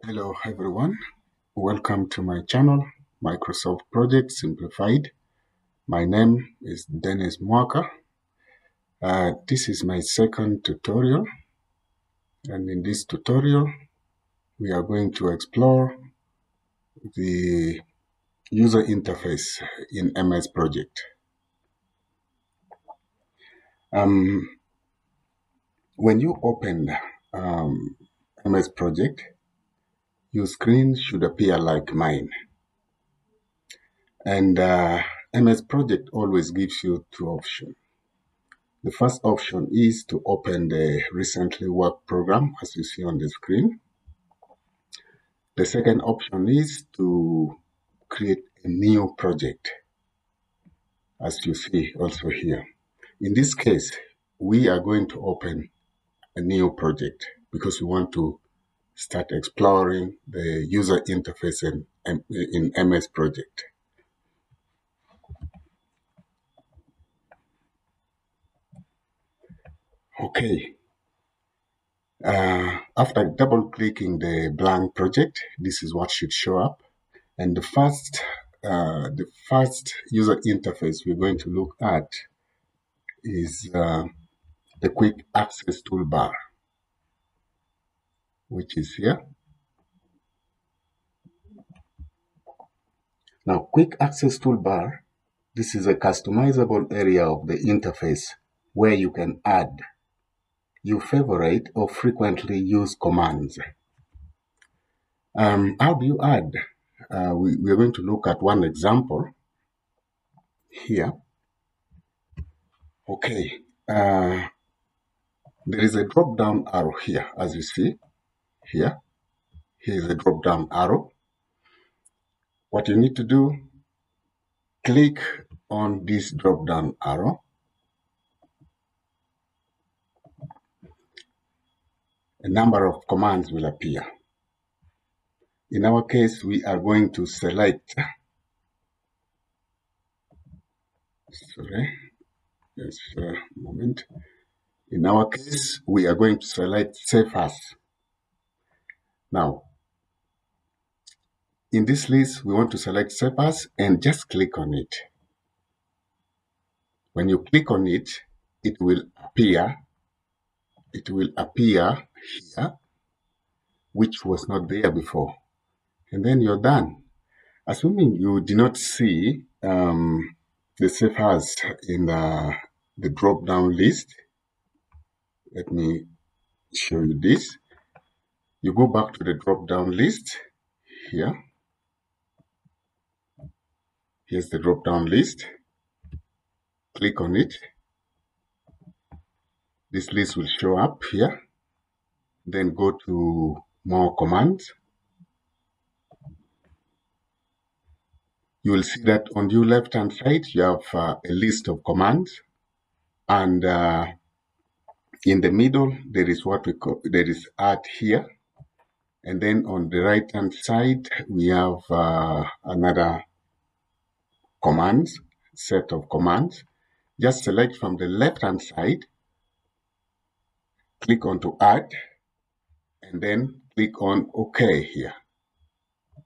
Hello everyone, welcome to my channel, Microsoft Project Simplified. My name is Dennis Mwaka. This is my second tutorial, and in this tutorial we are going to explore the user interface in MS Project. When you open MS Project, your screen should appear like mine. And MS Project always gives you two options. The first option is to open the recently worked program, as you see on the screen. The second option is to create a new project, as you see also here. In this case, we are going to open a new project because we want to start exploring the user interface in MS Project. Okay. After double-clicking the blank project, this is what should show up. And the first user interface we're going to look at is the quick access toolbar, which is here. Now, quick access toolbar, this is a customizable area of the interface where you can add your favorite or frequently used commands. How do you add? We are going to look at one example here. Okay. There is a drop-down arrow here, as you see here. Here is a drop-down arrow. What you need to do, click on this drop-down arrow. A number of commands will appear. In our case, we are going to select, just a moment. In our case, we are going to select Save As. Now, in this list, we want to select Save As and just click on it. When you click on it, it will appear here, which was not there before. And then you're done. Assuming you did not see the Save As in the drop-down list, let me show you this. You go back to the drop-down list here. Here's the drop-down list. Click on it. This list will show up here. Then go to More Commands. You will see that on your left-hand side, you have a list of commands. And in the middle, there is Add here. And then on the right-hand side, we have another set of commands. Just select from the left-hand side, click on to Add, and then click on OK here.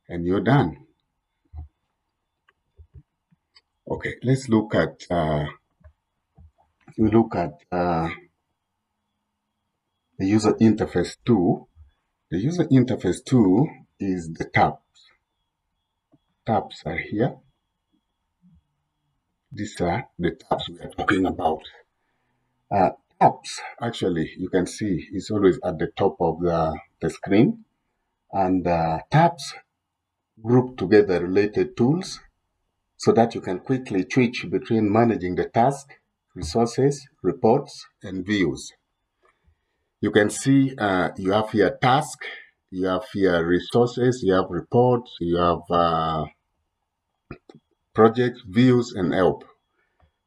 And you're done. Okay, let's look at the user interface 2. The user interface 2 is the tabs. Tabs are here. These are the tabs we are talking about. Tabs, actually, you can see is always at the top of the screen. And tabs group together related tools so that you can quickly switch between managing the task, resources, reports, and views. You can see you have here task, you have here resources, you have reports, you have project, views, and help.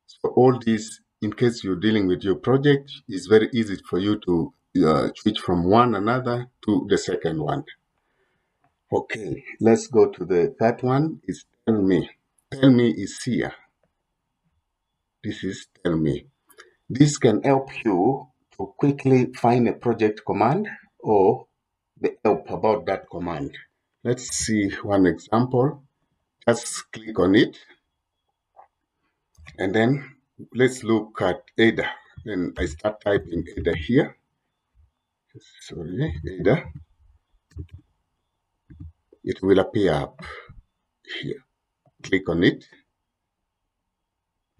So all these, in case you're dealing with your project, it's very easy for you to switch from one another to the second one. Okay, let's go to the third one. Is Tell Me. Tell Me is here. This is Tell Me. This can help you to quickly find a project command or the help about that command. Let's see one example. Just click on it, and then let's look at Ada. Then I start typing Ada here. Sorry, Ada. It will appear up here. Click on it,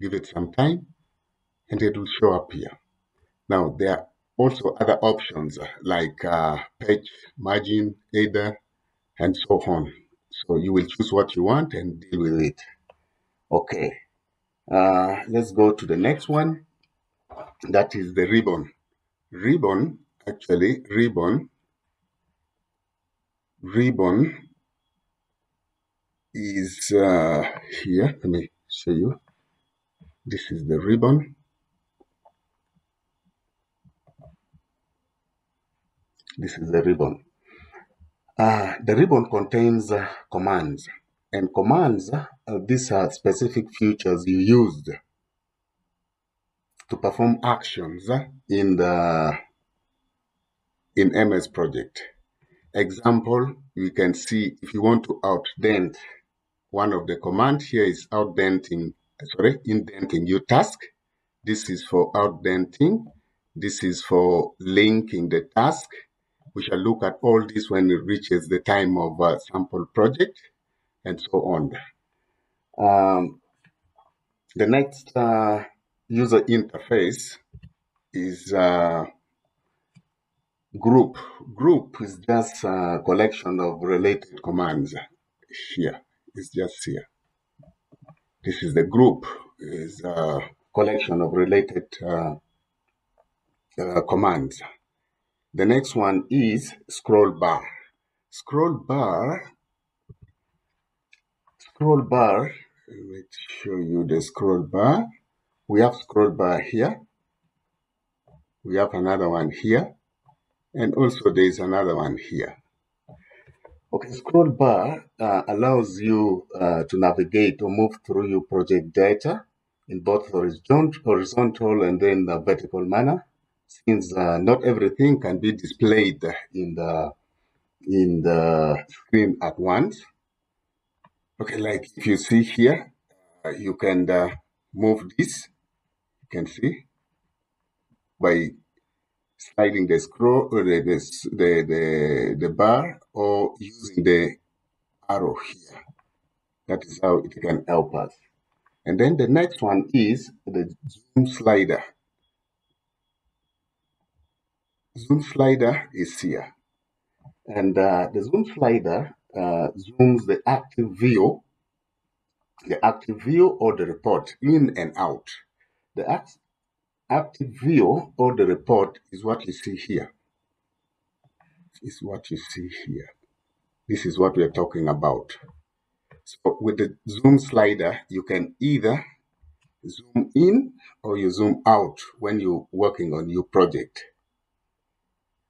give it some time, and it will show up here. Now, there are also other options like page, margin, Ada, and so on. So you will choose what you want and deal with it. Okay, let's go to the next one. That is the ribbon. Ribbon is here. Let me show you. This is the ribbon. This is the ribbon. The ribbon contains commands, and commands, these are specific features you used to perform actions in MS Project. Example, you can see if you want to outdent one of the command here is indenting your task. This is for outdenting. This is for linking the task. We shall look at all this when it reaches the time of sample project and so on. The next user interface is group. Group is just a collection of related commands. Here, it's just here. This is the group, is a collection of related commands. The next one is scroll bar. Scroll bar, let me show you the scroll bar. We have scroll bar here. We have another one here. And also there is another one here. Okay, scroll bar allows you to navigate or move through your project data in both horizontal and then vertical manner, since not everything can be displayed in the screen at once. Okay, like if you see here, you can move this. You can see by sliding the scroll or the bar or using the arrow here. That is how it can help us. And then the next one is the zoom slider. Zoom slider is here. And the zoom slider zooms the active view or the report in and out. The active view or the report is what you see here. Is what you see here. This is what we are talking about. So with the zoom slider, you can either zoom in or you zoom out when you're working on your project.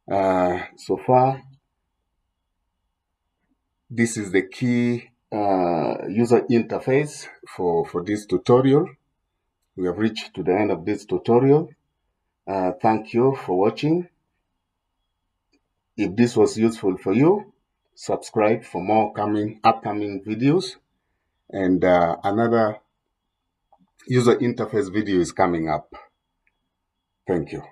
So far, this is the key user interface for this tutorial. We have reached to the end of this tutorial. Thank you for watching. If this was useful for you, subscribe for more upcoming videos, and another user interface video is coming up. Thank you.